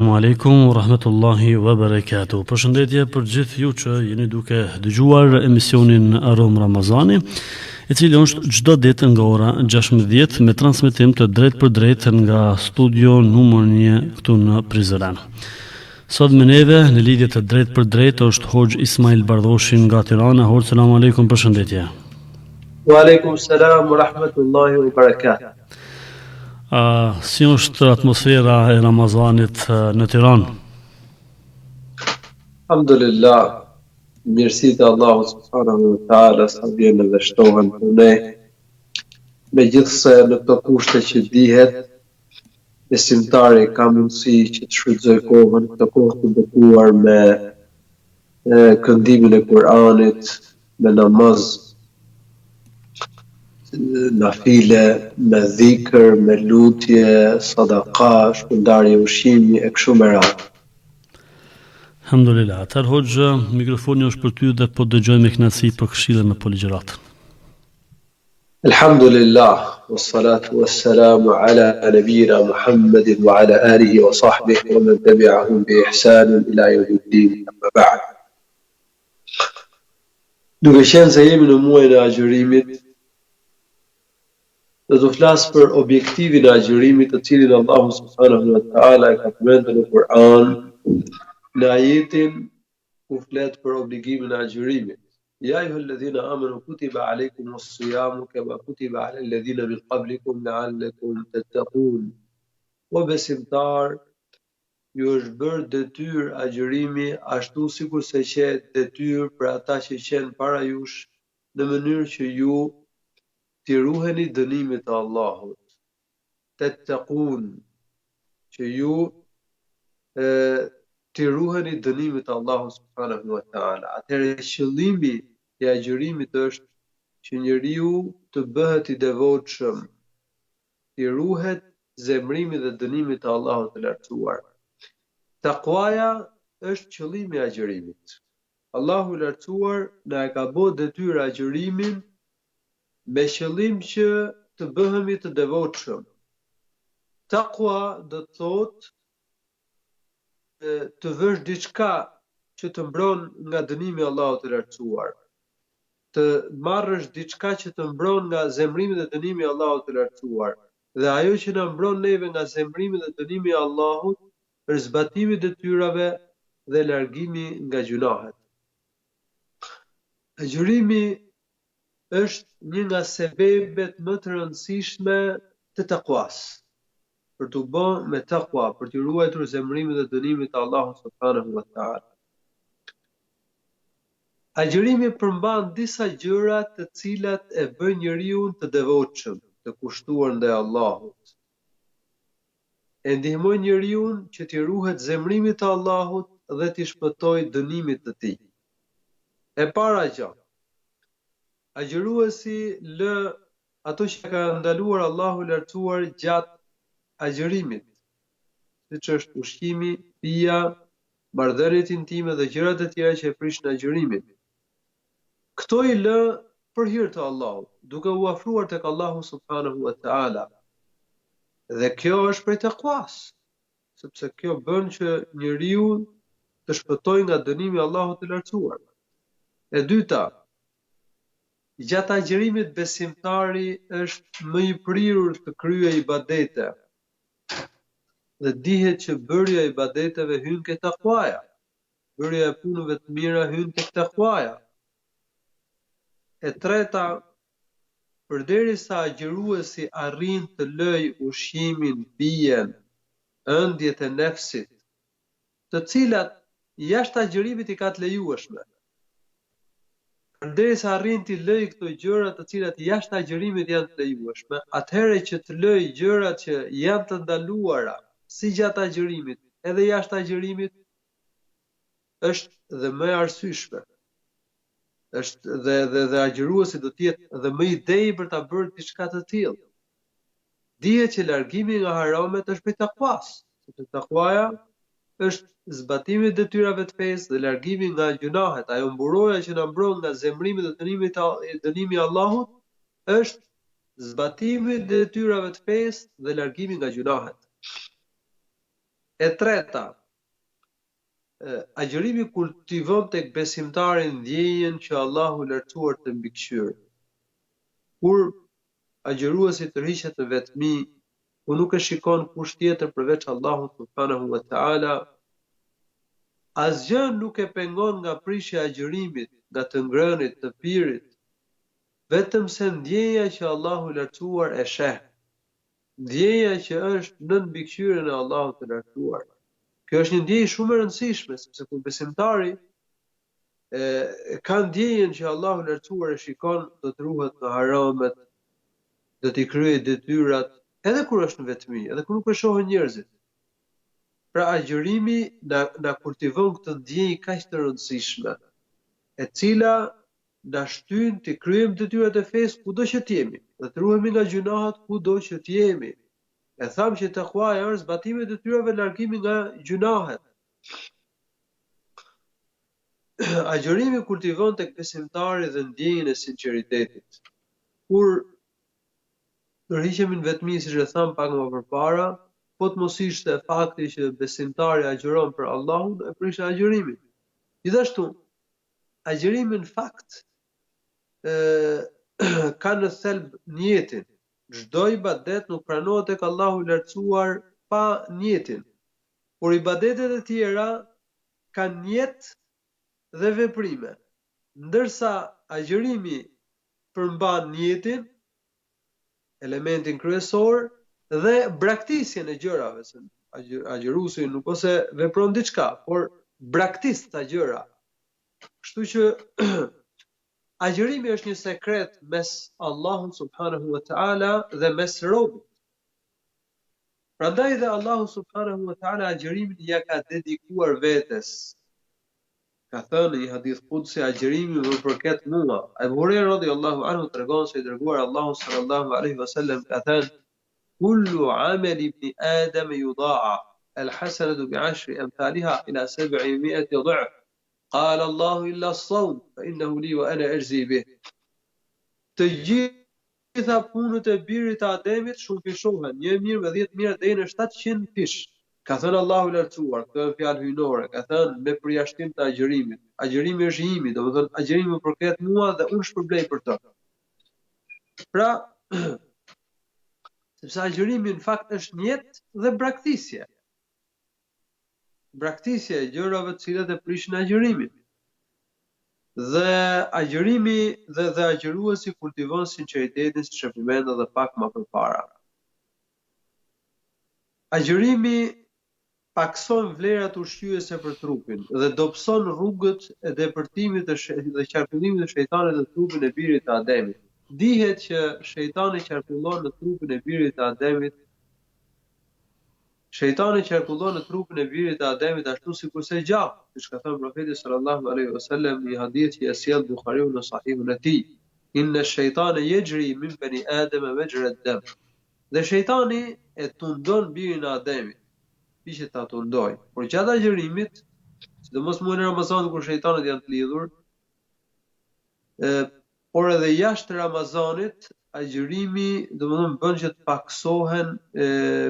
Assalamu alaikum wa rahmatullahi wa barakatuh. Përshëndetje për gjithë ju që jeni duke dëgjuar emisionin Arom Ramazani, i cili është çdo ditë nga ora 16 me transmetim të drejtë për drejtë nga studio numër 1 këtu në Prizren. Sot me neve në lidhje të drejtë për drejtë është Hoxh Ismail Bardhoshi nga Tirana. Hoxh, selam aleikum, përshëndetje. Wa alaikum salam wa rahmatullahi wa barakatuh. Si është atmosfera e Ramazanit në Tiranë? Alhamdulillah, mirësitë e Allahut subhanahu wa taala sa vjen dhe shtohen për ne. Megjithse në këto kushte që dihet, besimtari ka mundësi që të shfrytëzoj kohën, këtë kohë të bekuar me këndimin e Kur'anit, me namaz, nafile, me dhikr, me lutje, sadaka, shpërndarje ushqimi e kështu me radhë. Alhamdulillah. Atëherë Hoxh, mikrofoni është për ty dhe po dëgjoj me kënaqësi për këshillet me poligjërat. Alhamdulillah, wassalatu wassalamu ala nabiyina Muhammedin wa ala alihi wa sahbihi wa man tabi'ahum bi ihsan ila yawmiddin, amma ba'd. Duke qenë se jemi në muajin e agjërimit, do të flas për objektivin e agjërimit, të cilin Allahu subhanahu wa taala e ka përmendur në Kur'an, në ajetin ku flet për obligimin e agjërimit. Ya ayyuhalladhina amanu kutiba alaykumus siyamu kama kutiba alal ladhina min qablikum la'allakum tattaqun. O besimtar, ju është bërë detyrë agjërimi ashtu sikur se që detyrë për ata që qenë para jush, në mënyrë që ju t'i ruheni dënimit të Allahut. Tattaqun, që ju t'i ruheni dënimit të Allahut subhanahu wa taala. Atëherë qëllimi i agjërimit është që njeriu të bëhet i devotshëm, t'i ruhet zemrimit dhe dënimit të Allahut të lartësuar. Takvaja është qëllimi i agjërimit. Allahu i lartësuar na e ka bërë detyrë agjërimin me qëllim që të bëhemi të devotshëm. Takwa do të thotë të vësh diçka që të mbron nga dënimi i Allahut të lartësuar, të marrësh diçka që të mbron nga zemrimi dhe dënimi i Allahut të lartësuar, dhe ajo që na mbron neve nga zemrimi dhe dënimi i Allahut është zbatimi i detyrave dhe largimi nga gjunahet. Agjërimi është një nga sebebet më të rëndësishme të takwas. Për të bërë me takwa, për të ruajtur zemrimin dhe dënimin të Allahut subhanahu wa taala. Agjërimi përmban disa gjëra të cilat e bëjnë njeriu të devotshëm, të kushtuar ndaj Allahut. E ndihmojnë njeriu që t'i ruhet zemrimit të Allahut dhe t'i shpëtojë dënimit të tij. E para gjë, agjëruesi lë ato që ka ndaluar Allahu i lartësuar gjatë agjërimit, siç është ushqimi, pija, marrëdhëniet intime dhe gjërat e tjera që e prishin agjërimin. Këto i lë për hir të Allahut, duke u afruar tek Allahu subhanahu wa taala. Dhe kjo është prej takwas, sepse kjo bën që njeriu të shpëtojë nga dënimi i Allahut të lartësuar. E dyta, gjatë agjërimit besimtari është më i prirur të kryejë ibadete. Dhe dihet që bërja e ibadeteve hyn ke takvaja. Bërja e punëve të mira hyn tek takvaja. E treta, përderisa agjëruesi arrin të lëjë ushqimin, pijen, ëndjet e nefsit, të cilat jashtë agjërimit i ka të lejueshme. Përderisa arrin të lëjë këto gjëra të cilat jashtë agjërimit janë të lejueshme, atëherë që të lëjë gjërat që janë të ndaluara, si gjatë agjërimit, edhe jashtë agjërimit, është dhe më e arsyeshme. Është dhe agjëruesi do të jetë dhe më i dej për ta bërë diçka të tillë. Dihet që largimi nga haramet është prej takwas, sepse takwaja është zbatimi i detyrave të fesë dhe largimi nga gjunahet. Ajo mburoja që na mbron nga zemrimi dhe dënimi i Allahut është zbatimi i detyrave të fesë dhe largimi nga gjunahet. E treta, agjërimi kultivon tek besimtari ndjenjen që Allahu i lartësuar të mbikëqyr. Kur agjëruesi tërhiqet në vetmi, ku nuk e shikon kush tjetër përveç Allahut subhanahu wa taala, asgjë nuk e pengon nga prishja e agjërimit, nga të ngrënit, të pirit, vetëm se ndjenja që Allahu i lartësuar e sheh, ndjenja që është nën mbikëqyrjen e Allahut të lartësuar. Kjo është një ndjenjë shumë e rëndësishme, sepse kur besimtari ka ndjenjen që Allahu i lartësuar e shikon, do të ruhet nga haramet, do t'i kryejë detyrat, edhe kur është në vetmi, edhe kur nuk e shohin njerëzit. Pra agjërimi na kultivon këtë ndjenjë kaq të rëndësishme, e cila na shtyn të kryejmë detyrat e fesë kudo që të jemi, dhe të ruhemi nga gjunahet kudo që të jemi. E thamë që takvaja është zbatimi i detyrave, largimi nga gjunahet. Agjërimi kultivon tek besimtari dhe ndjenjën e sinqeritetit. Kur tërhiqemi në vetmi, siç e tham pak më përpara, po të mos ishte fakti që besimtari agjëron për Allahun, e prish agjërimin. Gjithashtu, agjërimi në fakt ka në thelb niyetin. Çdo ibadet nuk pranohet tek Allahu i lartësuar pa niyetin. Por ibadetet e tjera kanë niyet dhe veprime, ndërsa agjërimi përmban niyetin, elementin kryesor, dhe braktisjen e gjërave. Agjëruesi nuk ose vepron diçka, por braktis ta gjëra. Kështu që agjërimi është një sekret mes Allahut subhanahu wa taala dhe mes robit. Prandaj dhe Allahu subhanahu wa taala agjërimin ja ka dedikuar vetes. Ka thënë një hadith qudsi, agjërimi më përket mua. Abu Huraira radhiyallahu anhu tregon se i dërguar Allahu sallallahu alaihi wasallam ka thënë: kullu amali ibn Adam yuda'a al-hasanatu bi'ashri amthaliha ila 700 ضعف. قال الله إلا الصوم فإنه لي وأنا أجزي به. Të gjitha punët e birit të Ademit shumëfishohen, 1 mirë me 10 mirë deri në 700 fish. Ka thënë Allahu i lartësuar, kjo është fjalë hyjnore, ka thënë me përjashtim të agjërimit. Agjërimi është i imi, domethënë agjërimi më përket mua dhe unë shpërblej për të. Pra, sepse agjërimi në fakt është niyet dhe braktisje. Braktisje e gjërave të cilat e prishin agjërimin. Dhe agjërimi dhe agjëruesi kultivon sinqeritetin, siç e përmenda edhe pak më përpara. Agjërimi pakson vlerat ushqyese për trupin dhe dobëson rrugët e depërtimit dhe qarkullimit të shejtanit në trupin e birit të Ademit. Dihet që shejtani qarkullon në trupin e birit të Ademit. Shejtani qarkullon në trupin e birit të Ademit ashtu sikurse gjaku, siç ka thënë profeti sallallahu alaihi wasallam në një hadith që e sjell Buhariu në sahihun e tij. Inna ash-shaytana yajri min bani Adam majra ad-dam. Dhe shejtani e tundon birin e Ademit, që ta tundoj. Por gjatë agjërimit, sidomos muajin e Ramazanit kur shejtanët janë të lidhur, por edhe jashtë Ramazanit, agjërimi domethënë bën që të paksohen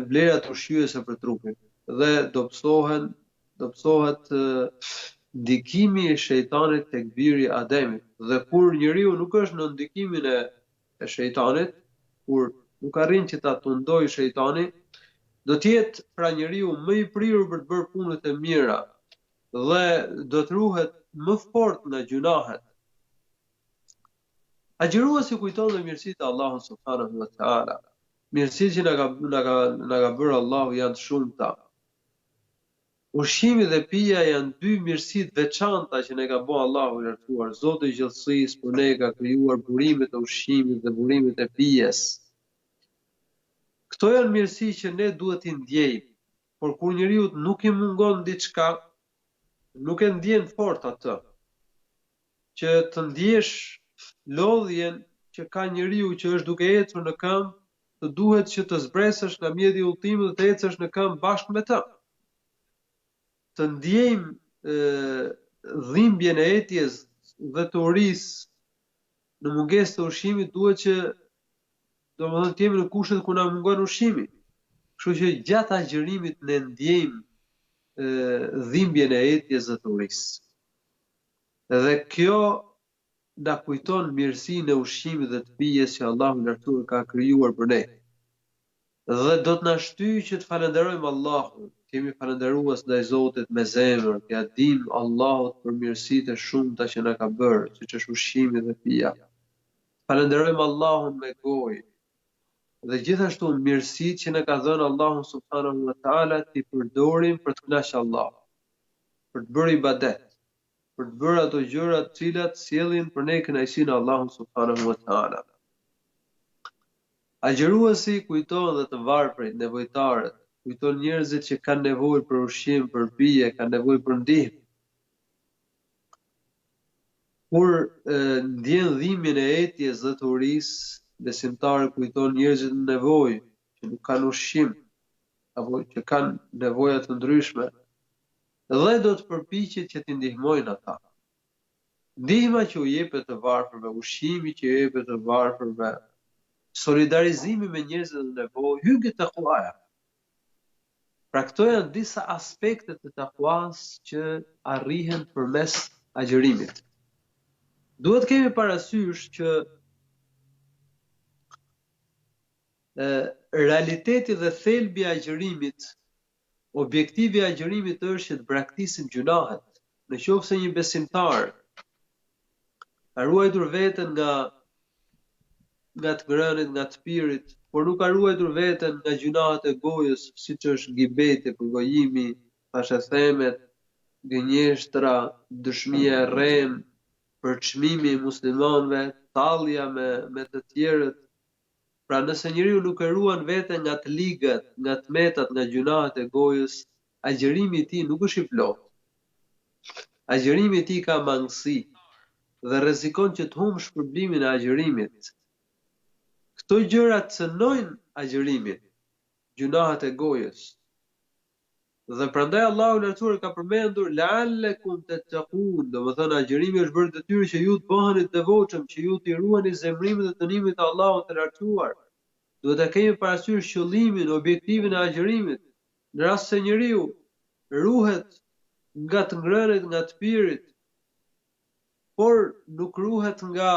vlerat ushqyese për trupin dhe dobësohet ndikimi i shejtanit tek biri i Ademit. Dhe kur njeriu nuk është në ndikimin e shejtanit, kur nuk arrin që ta tundojë shejtani, do të jetë pra njeriu më i prirur për të bërë punët e mira dhe do të ruhet më fort nga gjunahet. Agjëruesi kujton dhe mirësitë e Allahut subhanahu wa taala. Mirësitë që na ka bërë Allahu janë të shumta. Ushqimi dhe pija janë 2 mirësi të veçanta që ne ka bërë Allahu i lartësuar. Zoti i gjithësisë për ne ka krijuar burimet e ushqimit dhe burimet e pijes. Këto janë mirësi që ne duhet t'i ndjejmë, por kur njeriu nuk i mungon diçka, nuk e ndjen fort atë. Që të ndjesh lodhjen që ka njeriu që është duke ecur në këmbë, të duhet që të zbresësh nga mjedi i udhëtimit dhe të ecësh në këmbë bashkë me të. Të ndjejmë dhimbjen e etjes dhe të urisë në mungesë të ushqimit, duhet që domethënë të jemi në kushtet ku na mungon ushqimi. Kështu që gjatë agjërimit ne ndjejmë dhimbjen e etjes dhe turisë. Dhe kjo na kujton mirësinë e ushqimit dhe të pijes që Allahu lartësuar ka krijuar për ne. Dhe do të na shtyjë që të falenderojmë Allahun. Kemi falendërues ndaj Zotit me zemër, ja dim Allahut për mirësitë e shumta që na ka bërë, siç është ushqimi dhe pija. Falenderojmë Allahun me gojë. Dhe gjithashtu mirësitë që na ka dhënë Allahu subhanahu wa taala ti përdorim për të kënaqur Allahun, për të bërë ibadet, për të bërë ato gjëra të cilat sjellin për ne kënaqësinë e Allahut subhanahu wa taala. Agjëruesi kujton dhe të varfrit, nevojtarët, kujton njerëzit që kanë nevojë për ushqim, për pije, kanë nevojë për ndihmë. Kur ndjen dhimbjen e etjes dhe turisë, besimtari kujton njerëzit në nevojë, që nuk kanë ushqim, apo që kanë nevoja të ndryshme, dhe do të përpiqet që t'i ndihmojnë ata. Ndihma që u jepet të varfërve, ushqimi që u jepet të varfërve, solidarizimi me njerëzit në nevojë, hyn ke takvaja. Pra këto janë disa aspekte të takwas që arrihen përmes agjërimit. Duhet kemi parasysh që realiteti dhe thelbi i agjërimit, objektivi i agjërimit është që të braktisim gjunahet. Nëse një besimtar ka ruajtur veten nga të ngrënit, nga të pirit, por nuk ka ruajtur veten nga gjunahet e gojës, siç është gibeti, përgojimi, thashethemet, gënjeshtra, dëshmia e rrem, përçmimi i muslimanëve, tallja me të tjerët. Pra nëse njeriu nuk e ruan veten nga të ligët, nga të metat, nga gjunahet e gojës, agjërimi i tij nuk është i plotë. Agjërimi i tij ka mangësi dhe rrezikon që të humbë shpërblimin e agjërimit. Këto gjëra cënojnë agjërimin, gjunahet e gojës. Dhe prandaj Allahu lartësuar ka përmendur la'allakum tattaqun, domethënë agjërimi është bërë detyrë që ju të bëheni të devotshëm, që ju të ruani zemrimin dhe dënimin e Allahut të lartësuar. Duhet ta kemi parasysh qëllimin, objektivin e agjërimit. Në rast se njeriu ruhet nga të ngrënit, nga të pirit, por nuk ruhet nga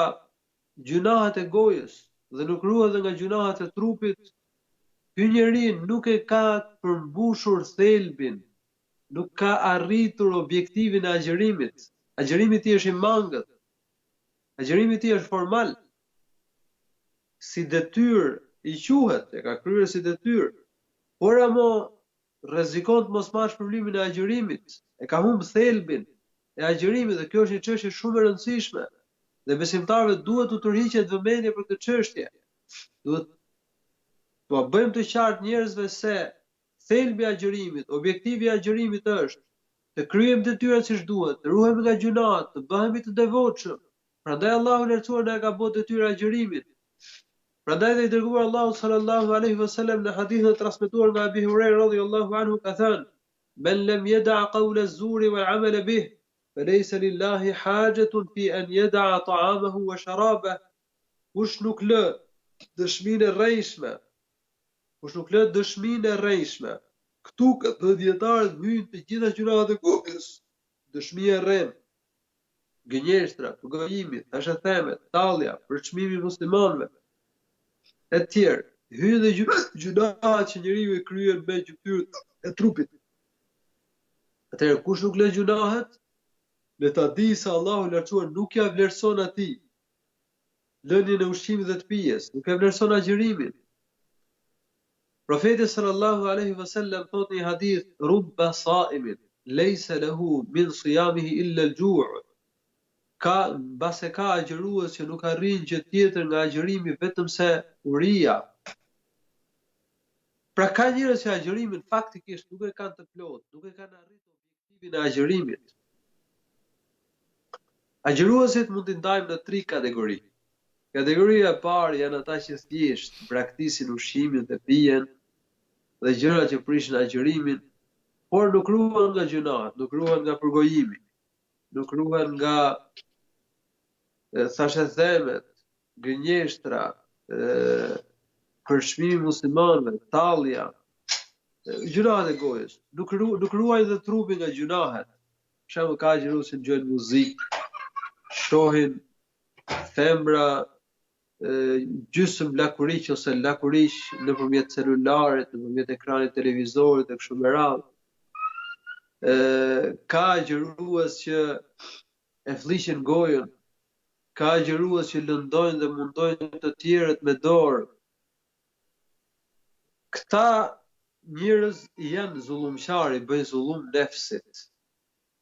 gjunahet e gojës dhe nuk ruhet nga gjunahet e trupit, ky njeri nuk e ka përmbushur thelbin, nuk ka arritur objektivin e agjërimit. Agjërimi i tij është i mangët. Agjërimi i tij është formal. Si detyrë i quhet, e ka kryer si detyrë, por ama rrezikon të mos marrë shpërblimin e agjërimit, e ka humbë thelbin e agjërimit dhe kjo është një çështje shumë e rëndësishme. Dhe besimtarëve duhet të tërhiqet vëmendje për këtë çështje. Duhet t'ua bëjmë të qartë njerëzve se thelbi i agjërimit, objektivi i agjërimit është të kryejmë detyrat siç duhet, të ruhemi nga gjunat, të bëhemi të devotshëm. Prandaj Allahu lartësuar na ka bërë detyrë agjërimit. Prandaj dhe i dërguar Allahu sallallahu alaihi wasallam në hadithin e transmetuar nga Abi Huraira radhiyallahu anhu ka thënë: "Men lam yada' qawla az-zuri wal 'amala bih, falaysa lillahi hajatun fi an yada'a ta'amahu wa sharabahu." Kush nuk lë dëshminë e rrejshme, këtu këtë dietarët hyjnë të gjitha gjunahet e gojës, dëshmia e rrem, gënjeshtra, përgojimi, thashethemet, tallja, përçmimi i muslimanëve, e tjerë. Hyjnë dhe gjunahet që njeriu i kryen me gjymtyrët e trupit. Atëherë kush nuk lë gjunahet, le ta di se Allahu i lartësuar nuk ja vlerëson atij lënien e ushqimit dhe të pijes, nuk e vlerëson agjërimin. Profeti sallallahu alaihi wasallam thotë një hadith: "Rubba sa'imin laysa lahu min siyamihi illa al-ju'." Mbase ka agjërues që nuk arrin gjë tjetër nga agjërimi vetëm se uria. Pra ka njerëz që agjërimin faktikisht nuk e kanë të plotë, nuk e kanë arritur objektivin e agjërimit. Agjëruesit mund t'i ndajmë në 3 kategori. Kategoria e parë janë ata që thjesht braktisin ushqimin dhe pijen dhe gjërat që prishin agjërimin, por nuk ruhen nga gjunahet, nuk ruhen nga përgojimi, nuk ruhen nga thashethemet, gënjeshtra, përçmimi muslimanëve, tallja, gjunahet e gojës. Nuk ruajnë dhe trupin nga gjunahet. Për shembull, ka agjërues që dëgjojnë muzikë, shohin femra gjysmë lakuriq ose lakuriq nëpërmjet celularit, nëpërmjet ekranit televizorit e kështu me radhë. Ka agjërues që e flishin gojën, ka agjërues që lëndojnë dhe mundojnë të tjerët me dorë. Këta njerëz janë zullumqari, bëjnë zullum nefsit.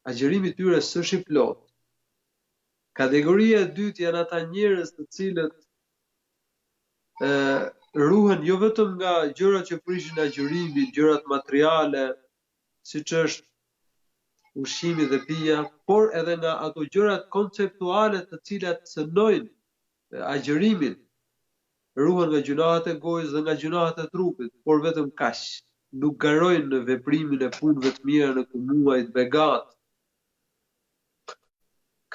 Agjërimi i tyre s'është i plot. Kategoria e dytë janë ata njerëz të cilët ruhen jo vetëm nga gjërat që prishin agjërimin, gjërat materiale, siç është ushqimi dhe pija, por edhe nga ato gjërat konceptuale të cilat cënojnë agjërimin. Ruhen nga gjunahet e gojës dhe nga gjunahet e trupit, por vetëm kaq. Nuk garojnë në veprimin e punëve të mira në muajt begat.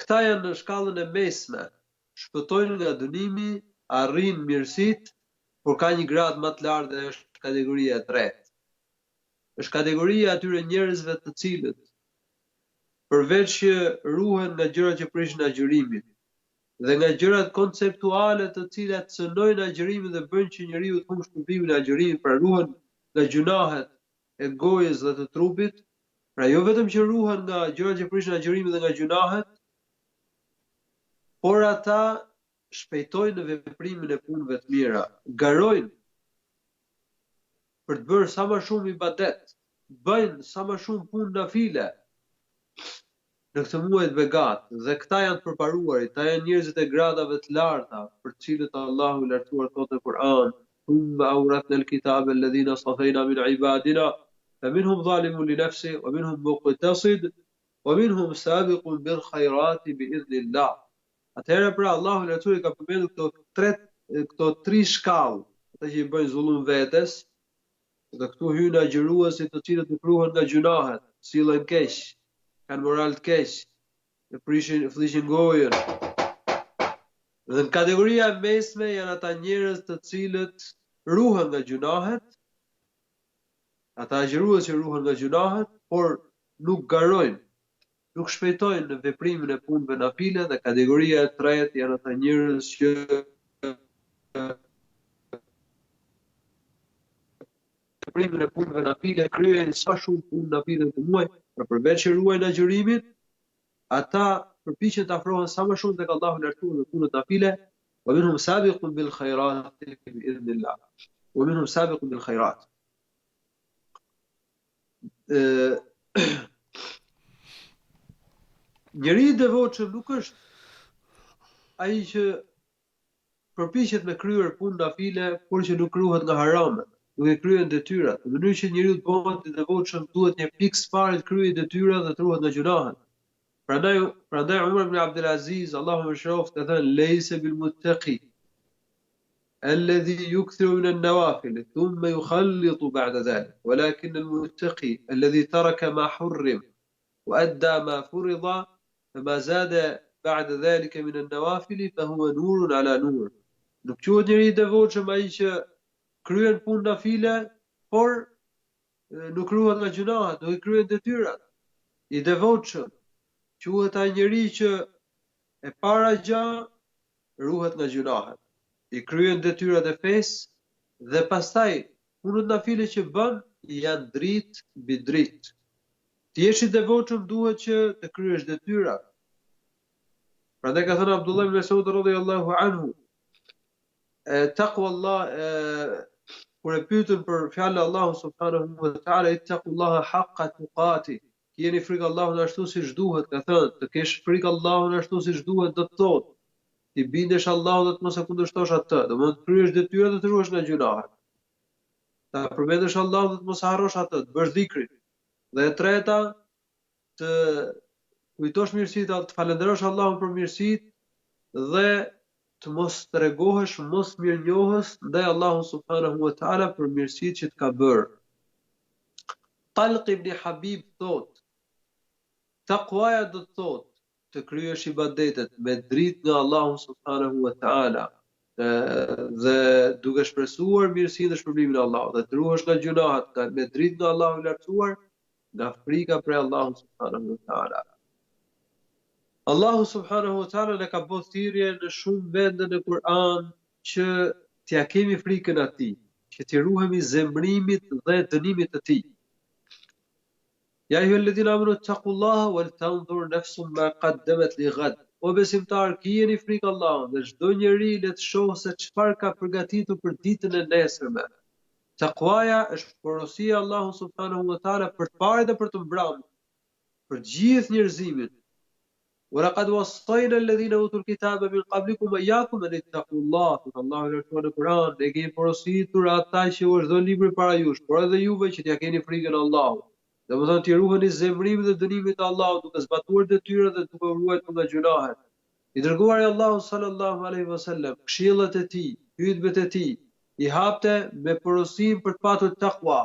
Këta janë në shkallën e mesme, shpëtojnë nga dënimi, arrin mirësitë, por ka një grad më të lartë dhe është kategoria e tretë. Është kategoria atyre njerëzve të cilët përveç që ruhen nga gjërat që prishin agjërimin dhe nga gjërat konceptuale të cilat cënojnë agjërimin dhe bëjnë që njeriu të humbë shpërblimin e agjërimit, pra ruhen nga gjunahet e gojës dhe të trupit, pra jo vetëm që ruhen nga gjërat që prishin agjërimin dhe nga gjunahet, por ata shpejtojnë në veprimin e punëve të mira, garojnë për të bërë sa më shumë ibadet, bëjnë sa më shumë punë nafile në këtë muaj të begat, dhe këta janë të përparuarit, këta janë njerëzit e gradave të larta, për të cilët Allahu i lartësuar thotë në Kur'an: "Thumma awrathna al-kitaba alladhina istafayna min ibadina, faminhum zalimun li nafsihi, wa minhum muqtasid, wa minhum sabiqun bil khayrati bi'idhnillah." Atëherë pra Allahu i lartësuar ka përmendur këto tri shkallë, ata që i bëjnë zullum vetes, dhe këtu hyn agjëruesit të cilët nuk ruhen nga gjunahet, sillen keq, kanë moral të keq, e flishin gojën. Dhe në kategoria e mesme janë ata njerëz të cilët ruhen nga gjunahet, ata agjërues që ruhen nga gjunahet, por nuk garojnë, nuk shpejtojnë në veprimin e punëve nafile, dhe kategoria e tretë janë ata njerëz që veprimin e punëve nafile kryejnë sa shumë punë nafile të muaj, pra përveç që ruajnë agjërimin, ata përpiqen të afrohen sa më shumë tek Allahu i lartësuar në punët nafile, wa minhum sabiqun bil khayrati bi'idhnillah. Wa minhum sabiqun bil khayrat. Njeri i devotshëm nuk është ai që përpiqet me kryer punë nafile, por që nuk ruhet nga haramet, nuk e kryen detyrat. Në mënyrë që njeriu të bëhet i devotshëm, duhet një pikë së pari të kryejë detyrat dhe të ruhet nga gjunahet. Prandaj Umar ibn Abdul Aziz, Allahu më shëroft, ka thënë: "Laysa bil muttaqi alladhi yukthiru min an-nawafil thumma yukhallitu ba'da dhalik, walakin al-muttaqi alladhi taraka ma hurrim wa adda ma furida fama zada ba'da dhalika min an-nawafil fa huwa nurun ala nur." Nuk quhet njeri i devotshëm ai që kryen punë nafile, por nuk ruhet nga gjunahet, nuk i kryen detyrat. I devotshëm quhet ai njeri që e para gjë ruhet nga gjunahet, i kryen detyrat e fesë, dhe pastaj punët nafile që bën janë dritë mbi dritë. Ti jesh i devotshëm duhet që të kryesh detyrat. Prandaj ka thënë Abdullah ibn Mas'ud radhiyallahu anhu, taqwallah, kur e pyetën për fjalën e Allahut subhanahu wa taala, ittaqullaha haqqa tuqati, keni frikë Allahut ashtu siç duhet, ka thënë, të kesh frikë Allahut ashtu siç duhet, do të thotë ti bindesh Allahut dhe të mos e kundërshtosh atë, do të kryesh detyrat dhe të ruhesh nga gjunahet. Ta përmendesh Allahun dhe të mos harrosh atë, të bësh dhikrin. Dhe e treta, të kujtosh mirësitë, të falenderosh Allahun për mirësitë dhe të mos tregohesh mos mirënjohës ndaj Allahut subhanahu wa taala për mirësitë që të ka bërë. Talq ibn Habib thotë, takvaja do të thotë të kryesh ibadetet me dritë nga Allahu subhanahu wa taala, dhe duke shpresuar mirësinë dhe shpërblimin e Allahut, dhe të ruhesh nga gjunahet, me dritë nga Allahu i lartësuar, nga frika prej Allahut subhanahu wa taala. Allahu subhanahu wa taala ne ka bërë thirrje në shumë vende në Kur'an që t'ja kemi frikën atij, që t'i ruhemi zemrimit dhe dënimit të tij. Ja ayyuhalladhina amanu taqullaha wal tanzur nafsun ma qaddamat lighad. O besimtar, kijeni frikë Allahut dhe çdo njeri le të shohë se çfarë ka përgatitur për ditën e nesërme. Takvaja është porosia e Allahut subhanahu wa taala për të parë dhe për të mbrëmje, për gjithë njerëzimin. وَلَقَدْ وَصَّيْنَا الَّذِينَ أُوتُوا الْكِتَابَ مِنْ قَبْلِكُمْ وَإِيَّاكُمْ أَنِ اتَّقُوا اللَّهَ. Allahu lërtuar në Kur'an, ne kemi porositur ata që u është dhënë libri para jush, por edhe juve që t'ja keni frikën Allahut. Domethënë t'i ruheni zemrimin dhe dënimit të Allahut, duke zbatuar detyrat dhe duke u ruajtur nga gjunahet. I dërguari Allahu sallallahu alaihi wasallam, këshillat e tij, hutbet e tij, i hapte me porosim për të patur takwa.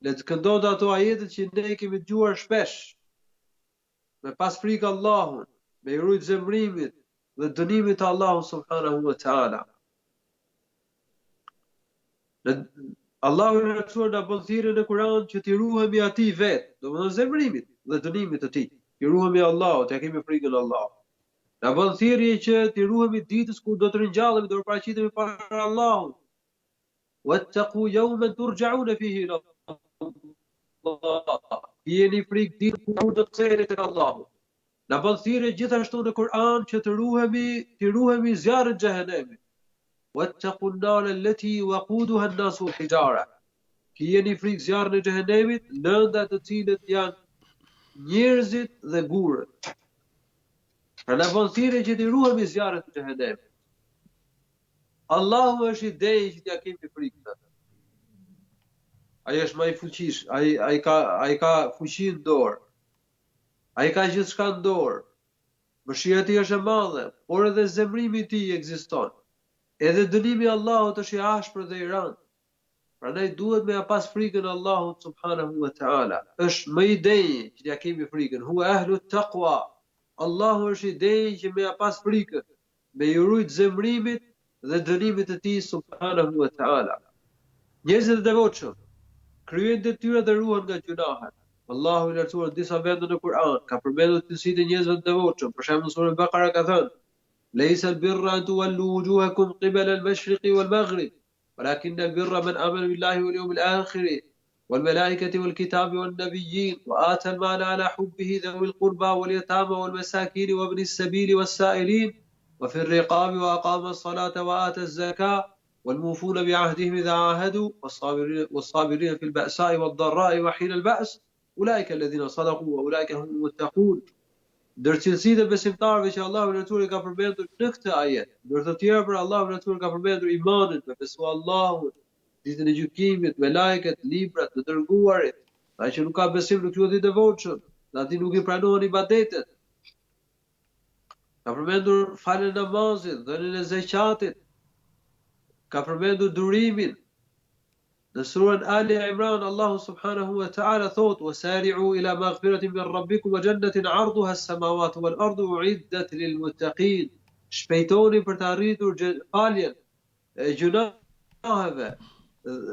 Le të këndonte ato ajetet që ne kemi dëgjuar shpesh. Me pas frikë Allahun, me i rujt zemrimit dhe dënimit të Allahut subhanahu wa taala. Allahu i lartësuar na bën thirrje në Kur'an që t'i ruhemi atij vetë, domethënë zemrimit dhe dënimit të tij. T'i ruhemi Allahut, t'ja kemi frikën Allahut. Na bën thirrje që t'i ruhemi ditës kur do të ringjallemi, do të paraqitemi para Allahut. Wattaqu yawman turja'una fihi ila Allah. Jeni frikë ditën kur do të ktheheni tek Allahu. Na bën thirrje gjithashtu në Kur'an që të ruhemi zjarrit të xhehenemit. Wattaqu an-nar allati waquduha an-nas wal-hijara. Jeni frikë zjarrit të xhehenemit, lënda të cilët janë njerëzit dhe gurët. Pra na bën thirrje që të ruhemi zjarrit të xhehenemit. Allahu është i dej që t'ja kemi frikë. Ai është më i fuqish, ai ka fuqi në dorë. Ai ka gjithçka në dorë. Mëshira e tij është e madhe, por edhe zemrimi i tij ekziston. Edhe dënimi i Allahut është i ashpër dhe i rënd. Prandaj duhet me pas frikën Allahut subhanahu wa taala. Është më i denjë që t'ja kemi frikën. Huwa ahlu taqwa. Allahu është i denjë që me pas frikën, me i rujt zemrimit dhe dënimit të tij subhanahu wa taala. Njerëzit e devotshëm kryejnë detyrat dhe ruhen nga gjunahet. Allahu i lartësuar në disa vende në Kur'an ka përmendur cilësitë e njerëzve të devotshëm. Për shembull, sura Al-Baqara ka thënë: "Laysa al-birra an tuwallu wujuhakum qibala al-mashriqi wal-maghrib, walakinna al-birra man amana billahi wal yawmil akhir wal malaikati wal kitabi wan nabiyyin wa ata al-mala ala hubbihi dhawil qurba wal yatama wal masakin wa ibn as-sabili was-sa'ilin wa fi ar-riqabi wa aqama as-salata wa ata az-zakata والموفون بعهدهم إذا عاهدوا والصابرين في البأساء والضراء وحين البأس أولئك الذين صدقوا وأولئك هم المتقون. Ndërcilësitë e besimtarëve që Allahu i lartësuar ka përmendur në këtë ajet, ndër të tjera për Allahu i lartësuar ka përmendur imanin, me besu Allahun, ditën e gjykimit, me lajket, librat, të dërguarit. Ai që nuk ka besim nuk quhet i devotshëm, atij nuk i pranohen ibadetet. Ka përmendur faljen e namazit, dhënien e zakatit, ka përmendur durimin. Në surën Ali Imran, Allahu subhanahu wa ta'ala thot: "Wasari'u ila maghfiratin min rabbikum wa jannatin 'arduha as-samawati wal ardu u'iddat lil muttaqin." Shpejtoni për të arritur faljen e gjunaheve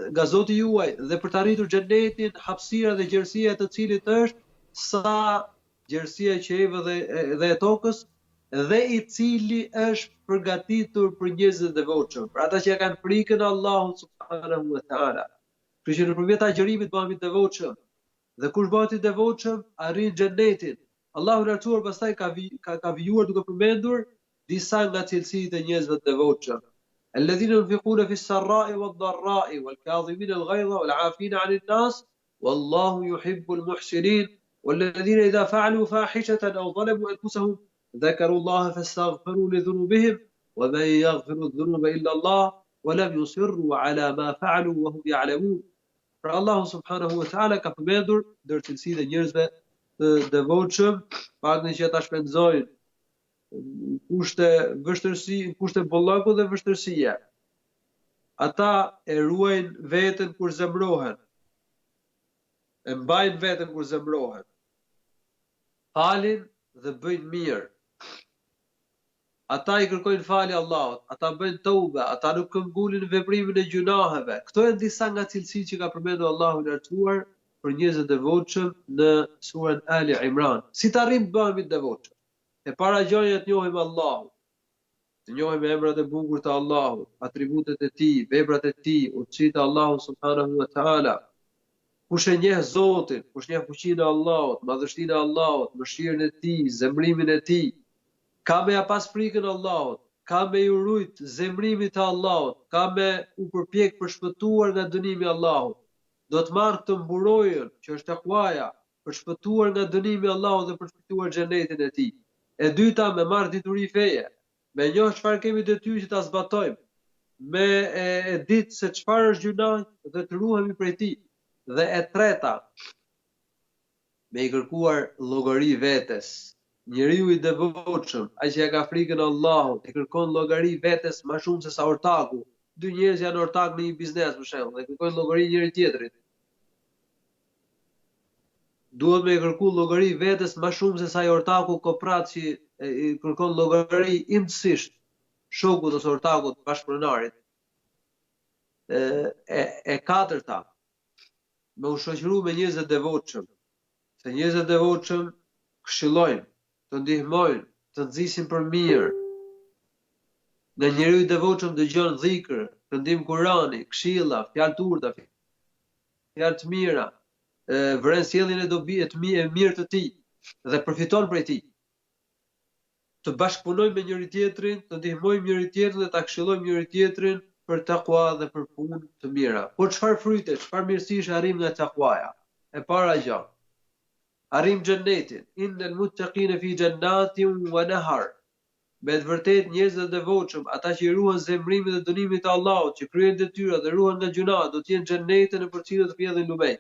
nga Zoti juaj dhe për të arritur xhenetin, hapësira dhe gjerësia e të cilit është sa gjerësia e qiellit dhe e tokës, dhe i cili është përgatitur për njerëzit e devotshëm, për ata që kanë frikën e Allahut subhanahu wa taala. Kështu që nëpërmjet agjërimit bëhemi të devotshëm, dhe kush bëhet i devotshëm arrin xhenetin. Allahu i lartësuar pastaj ka vijuar duke përmendur disa nga cilësitë e njerëzve të devotshëm. Alladhina yunfiquna fi s-sarra'i wad-dharra'i wal-kadhimina al-ghayza wal-'afina 'anil nas wallahu yuhibbul muhsinin walladhina idha fa'alu fahishatan aw zalamu anfusahum ذكروا الله فاستغفروا لذنوبهم ومن يغفر الذنوب إلا الله ولم يصروا على ما فعلوا وهم يعلمون. Pra Allahu subhanahu wa taala ka përmendur ndër cilësitë e njerëzve të devotshëm, faktin që ata shpenzojnë kushte vështirësi, kushte bollaku dhe vështirësia. Ata e ruajnë veten kur zemrohen. E mbajnë veten kur zemrohen. Falin dhe bëjnë mirë. ata i kërkojnë falje Allahut, ata bëjnë tauba, ata nuk këmbgulin veprimin e gjunaheve. Këto janë disa nga cilësitë që ka përmendur Allahu i lartësuar për njerëzit e devotshëm në surën Ali Imran. Si të arrijmë të bëhemi të devotshëm? E para gjëja të njohim Allahun, të njohim emrat e bukur të Allahut, atributet e tij, veprat e tij, urtësitë e Allahut subhanahu wa taala. Kush e njeh Zotin, kush njeh fuqinë e Allahut, madhështinë e Allahut, mëshirën e tij, zemrimin e tij, ka me ja pas frikën e Allahut, ka me i urujt zemrimit të Allahut, ka me u përpjek për shpëtuar nga dënimi i Allahut. Do të marrë të mburojën, që është takvaja, për shpëtuar nga dënimi i Allahut dhe për shpëtuar xhenetin e tij. E dyta, me marrë dituri feje, me njoh çfarë kemi detyrë që ta zbatojmë, me e ditë se çfarë është gjunah dhe të ruhemi prej tij. Dhe e treta, me i kërkuar llogari vetes. Njeriu i devotshëm, ai që ka frikën e Allahut, i kërkon llogari vetes më shumë se sa ortaku. Dy njerëz janë ortak në një biznes për shembull, dhe kërkojnë llogari njëri tjetrit. Duhet me i kërku llogari vetes më shumë se sa i ortaku koprat që i kërkon llogari imtësisht shokut ose ortakut bashkëpronarit. E katërta, me u shoqëru me njerëz të devotshëm. Se njerëz të devotshëm këshillojnë, të ndihmojnë, të nxisin për mirë. Nga njeriu i devotshëm dëgjon dhikr, këndim Kurani, këshilla, fjalë të urta, fjalë të mira, vren sjelljen e dobi e mirë të tij dhe përfiton prej tij. Të bashkëpunojmë me njëri tjetrin, të ndihmojmë njëri tjetrin dhe ta këshillojmë njëri tjetrin për takwa dhe për punë të mira. Po çfarë fryte, çfarë mirësish arrim nga takwaja? E para gjë, arrim xhennetin. Innal muttaqina fi jannatin wa nahar. Me të vërtet njerëzit e devotshëm, ata që i ruhen zemrimit dhe dënimit të Allahut, që kryejnë detyrat dhe ruhen nga gjunat, do të jenë xhennetin në përcillet të pjedhin lumej.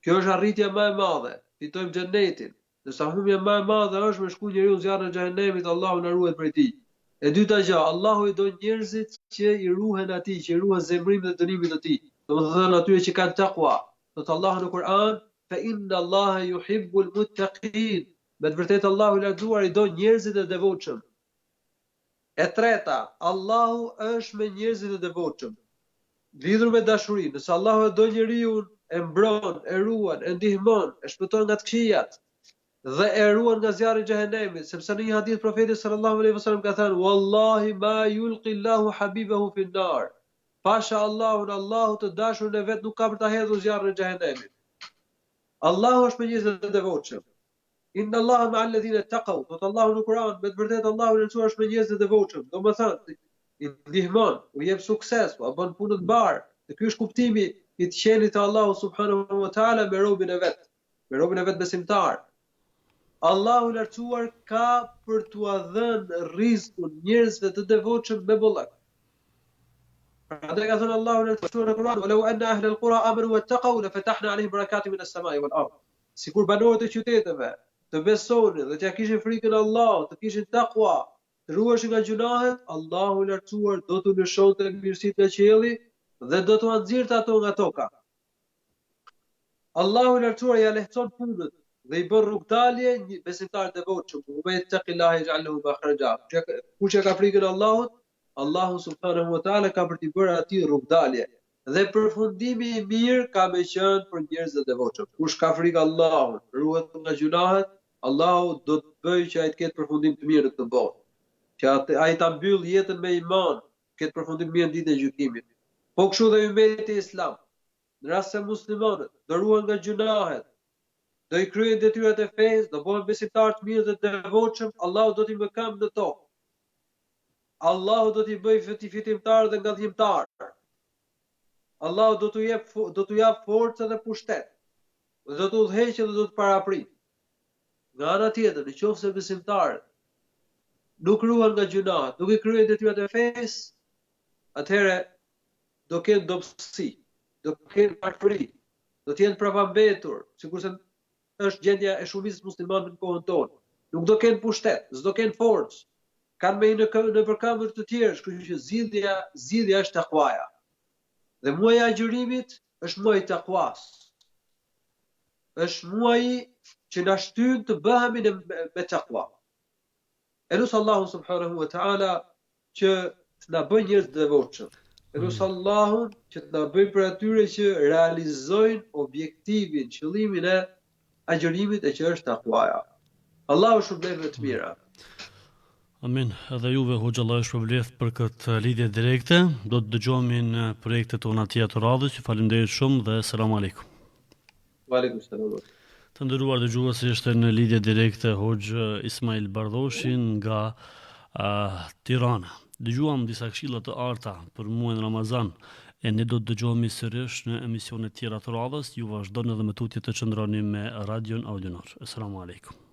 Kjo është arritja më e madhe, fitojmë xhennetin. Ndërsa humbja më e madhe është me shku njeriu në zjarrin e xhenemit, Allahu na ruaj prej tij. E dyta gjë, Allahu i do njerëzit që i ruhen atij, që i ruhen zemrimit dhe dënimit të tij. Domethënë atyre që kanë takwa. Thot Allahu në Kur'an, fa inna Allaha yuhibbul muttaqin. Me të vërtetë Allahu i lartësuar i do njerëzit e devotshëm. E treta, Allahu është me njerëzit e devotshëm. Lidhur me dashuri, nëse Allahu e do njeriu, e mbron, e ruan, e ndihmon, e shpëton nga të këqijat dhe e ruan nga zjarri i xhenemit, sepse në një hadith profeti sallallahu alaihi wasallam ka thënë: "Wallahi ma yulqi Allahu habibahu fi an-nar." Pasha Allahun, Allahu të dashurin e vet nuk ka për ta hedhur zjarrin e xhenemit. Allahu është me njerëzit e devotshëm. Inna Allaha ma'a alladhina taqaw. Thot Allahu në Kur'an, me të vërtetë Allahu i lartësuar është me njerëzit e devotshëm. Domethënë, i ndihmon, u jep sukses, u bën punë të mbarë. Dhe ky është kuptimi i të qenit të Allahu subhanahu wa taala me robën e vet besimtar. Allahu i lartësuar ka për t'ua dhënë rrezikun njerëzve të devotshëm me bollak. Prandaj ka thënë Allahu i lartësuar në Kur'an: "Walau anna ahla al-qura amanu wattaqaw la fatahna alayhim barakatin min as-sama'i wal-ard." Sikur banorët e qyteteve të besonin dhe t'ja kishin frikën e Allahut, të kishin takwa, të ruheshin nga gjunahet, Allahu i lartësuar do t'u lëshonte mirësitë nga qielli dhe do t'u nxirrte ato nga toka. Allahu i lartësuar ja lehtëson punën dhe i bën rrugdalje një besimtar të devotshëm. "Wa yattaqillaha yaj'al lahu makhraja." Kush e ka frikën e Allahut, Allahu subhanahu wa taala ka për t'i bërë atij rrugdalje. Dhe përfundimi i mirë ka me qenë për njerëzit e devotshëm. Kush ka frikë Allahut, ruhet nga gjunahet, Allahu do të bëjë që ai të ketë përfundim të mirë në këtë botë. Që ai ta mbyll jetën me iman, ketë përfundim mirë në ditën e gjykimit. Po kështu dhe ummeti i Islam, në rast se muslimanët do ruhen nga gjunahet, do i kryejnë detyrat e fesë, do bëhen besimtarë të mirë dhe të devotshëm, Allahu do t'i mëkam në tokë. Allahu do t'i bëjë fitimtar dhe ngadhjimtar. Allahu do t'u jap forcë dhe pushtet. Dhe do t'u udhëheqë dhe do të paraprit. Nga ana tjetër, nëse besimtarët nuk ruhen nga gjunahet, nuk i kryejnë detyrat e fesë, atëherë do kenë dobësi, do kenë paraprit, do të jenë pravambetur, sikurse është gjendja e shumicës muslimanëve në kohën tonë. Nuk do kenë pushtet, s'do kenë forcë. Kanë me në përkëmbër të tjerë, kështu që zgjidhja është takvaja. Dhe muaji i agjërimit është muaji i takwas. Është muaji që na shtyn të bëhemi me takwa. E lusë Allahun subhanahu wa ta'ala që të na bëjë njerëz të devotshëm. E lusë Allahun që të na bëjë për atyre që realizojnë objektivin, qëllimin e agjërimit e që është takvaja. Allahu shpërblet të mira. Amin. Edhe juve hoxha Allah ju shpërblet për këtë lidhje direkte. Do të dëgjohemi në projektet tona tjetër të radhës. Ju faleminderit shumë dhe selam aleikum. Wa alaikum salam. Të nderuar dëgjuesi, ishte në lidhje direkte hoxh Ismail Bardhoshi nga Tirana. Dëgjuam disa këshilla të arta për muajin Ramazan e ne do të dëgjohemi sërish në emisione tjera të radhës. Ju vazhdoni edhe me tutje të qëndroni me Radion Audionor. Asalamu aleikum.